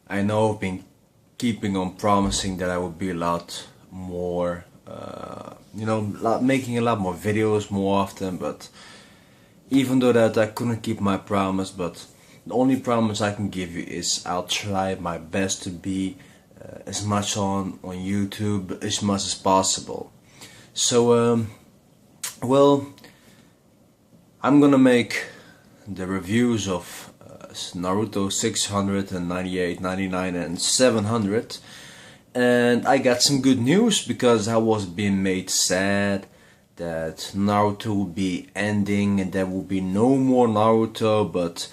I know I've been keeping on promising that I would be a lot more, making a lot more videos more often, but even though that I couldn't keep my promise, but the only promise I can give you is I'll try my best to be as much on YouTube as much as possible. So, well, I'm gonna make the reviews of Naruto 698, 99 and 700, and I got some good news because I was being made sad that Naruto will be ending and there will be no more Naruto, but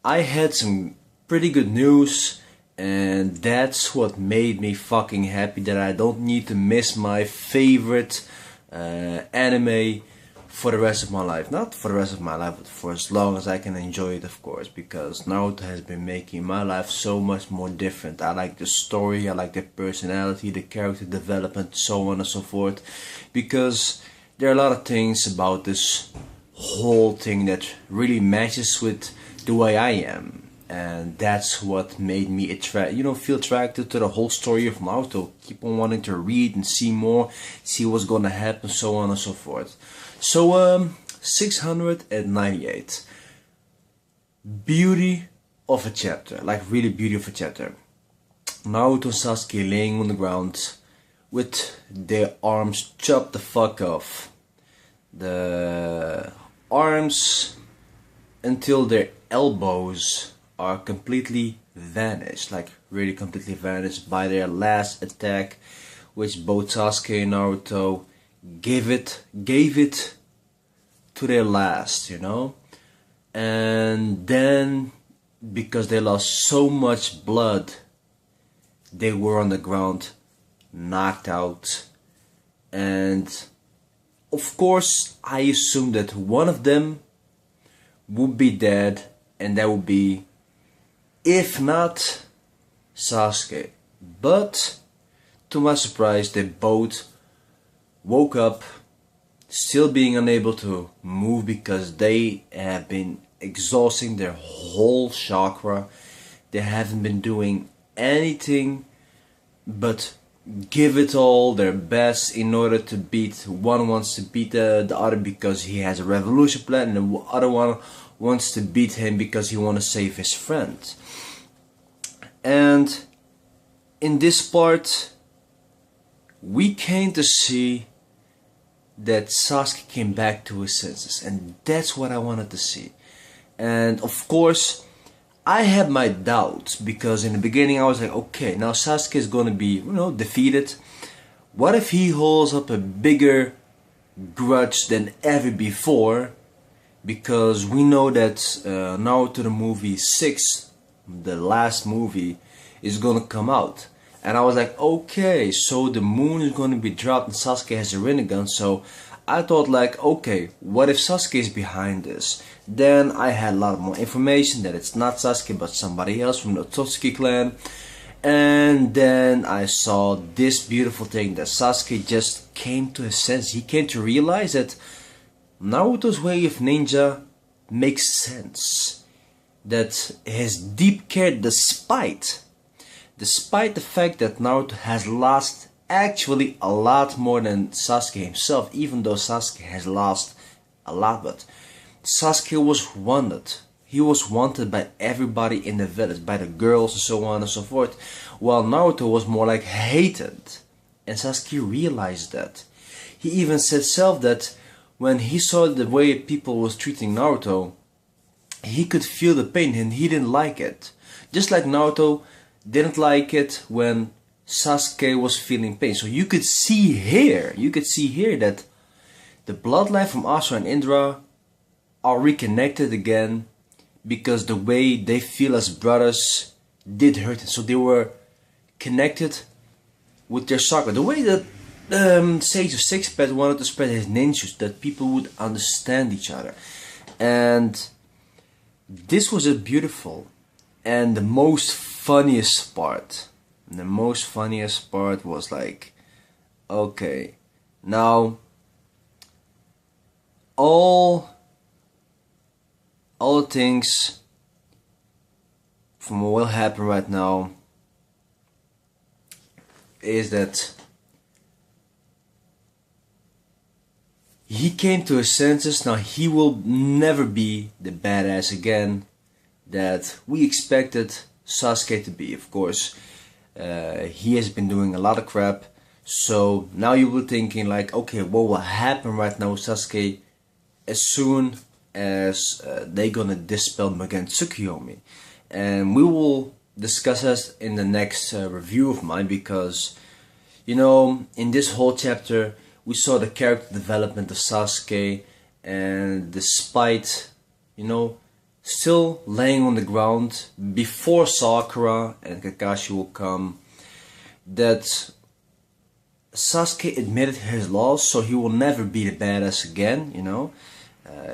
I had some pretty good news, and that's what made me fucking happy, that I don't need to miss my favorite anime for the rest of my life. Not for the rest of my life, but for as long as I can enjoy it, of course, because Naruto has been making my life so much more different. I like the story, I like the personality, the character development, so on and so forth, because there are a lot of things about this whole thing that really matches with the way I am, and that's what made me feel attracted to the whole story of Naruto. Keep on wanting to read and see more, see what's gonna happen, so on and so forth. So 698, beauty of a chapter, like really beauty of a chapter. Naruto and Sasuke laying on the ground with their arms chopped the fuck off. The arms until their elbows are completely vanished, like really completely vanished by their last attack, which both Sasuke and Naruto gave it to their last, and then because they lost so much blood, they were on the ground, knocked out, and of course I assumed that one of them would be dead, and that would be, if not Sasuke. But to my surprise, they both woke up, still being unable to move because they have been exhausting their whole chakra. They haven't been doing anything but give it all their best in order to beat. One wants to beat the other because he has a revolution plan, and the other one wants to beat him because he wants to save his friend. And in this part, we came to see that Sasuke came back to his senses, and that's what I wanted to see. And of course, I had my doubts, because in the beginning I was like, okay, now Sasuke is gonna be, defeated. What if he holds up a bigger grudge than ever before? Because we know that Naruto the movie 6, the last movie, is gonna come out. And I was like, okay, so the moon is gonna be dropped and Sasuke has a Rinnegan, so I thought like, okay, what if Sasuke is behind this? Then I had a lot more information that it's not Sasuke but somebody else from the Totsuki clan. And then I saw this beautiful thing, that Sasuke just came to his sense. He came to realize that Naruto's way of ninja makes sense. That his deep care, despite the fact that Naruto has lost actually a lot more than Sasuke himself, even though Sasuke has lost a lot, but Sasuke was wanted. He was wanted by everybody in the village, by the girls and so on and so forth, while Naruto was more like hated. And Sasuke realized that. He even said self that when he saw the way people was treating Naruto, he could feel the pain and he didn't like it. Just like Naruto didn't like it when Sasuke was feeling pain. So you could see here that the bloodline from Asura and Indra are reconnected again, because the way they feel as brothers did hurt him. So they were connected with their chakra. The way that Sage of Six-Pack wanted to spread his ninjutsu, that people would understand each other. And this was just beautiful. And the most funniest part was like, okay, now all the things from what will happen right now is that he came to his senses. Now he will never be the badass again that we expected Sasuke to be. Of course, he has been doing a lot of crap. So now you were thinking like, okay, what will happen right now with Sasuke as soon as they're gonna dispel Manga and Tsukuyomi? And we will discuss this in the next review of mine, because, you know, in this whole chapter we saw the character development of Sasuke, and despite, you know, still laying on the ground before Sakura and Kakashi will come, that Sasuke admitted his loss, so he will never be the badass again, you know.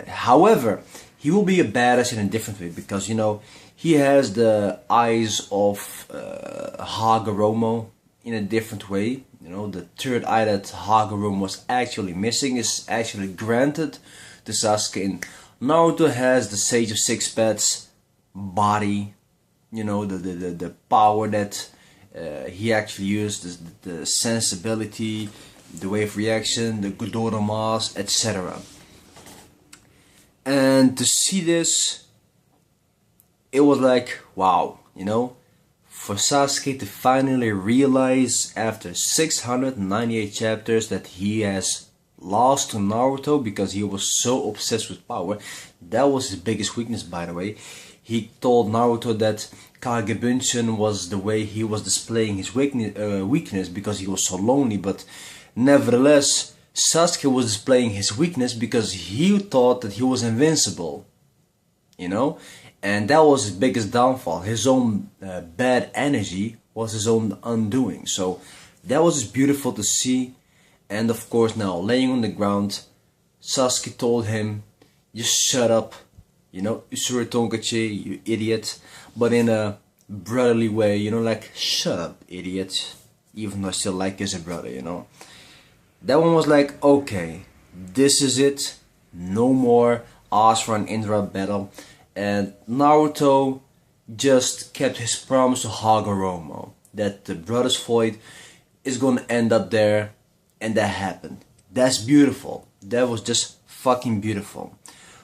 However, he will be a badass in a different way, because, you know, he has the eyes of Hagoromo in a different way. You know, the third eye that Hagoromo was actually missing is actually granted to Sasuke. And Naruto has the Sage of Six Paths body, you know, the power that he actually used, the sensibility, the wave reaction, the Godoro mass, etc. And to see this, it was like, wow, you know, for Sasuke to finally realize after 698 chapters that he has lost to Naruto because he was so obsessed with power. That was his biggest weakness, by the way. He told Naruto that Kagebunshin was the way he was displaying his weakness because he was so lonely, but nevertheless Sasuke was displaying his weakness because he thought that he was invincible, you know. And that was his biggest downfall. His own bad energy was his own undoing. So that was just beautiful to see. And of course, now laying on the ground, Sasuke told him, just shut up, you know, Usura Tonkachi, you idiot. But in a brotherly way, you know, like, shut up, idiot. Even though I still like you as a brother, you know. That one was like, okay, this is it. No more Asura and Indra battle. And Naruto just kept his promise to Hagoromo that the brothers' fight is gonna end up there, and that happened. That's beautiful. That was just fucking beautiful.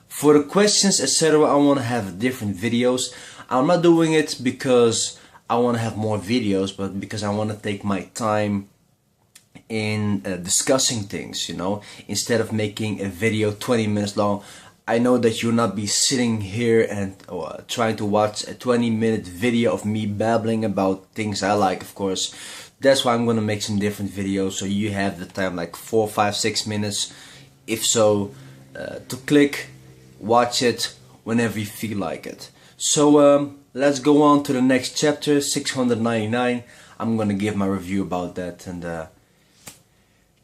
For the questions, etc., I want to have different videos. I'm not doing it because I want to have more videos, but because I want to take my time in discussing things, you know, instead of making a video 20 minutes long. I know that you'll not be sitting here and trying to watch a 20-minute video of me babbling about things I like, of course. That's why I'm gonna make some different videos, so you have the time, like 4, 5, 6 minutes, if so, to click, watch it whenever you feel like it. So let's go on to the next chapter, 699. I'm gonna give my review about that. And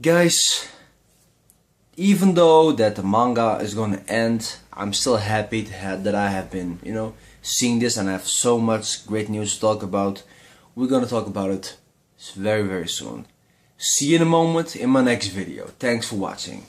guys, even though that the manga is gonna end, I'm still happy that I have been, you know, seeing this, and I have so much great news to talk about. We're gonna talk about it very, very soon. See you in a moment in my next video. Thanks for watching.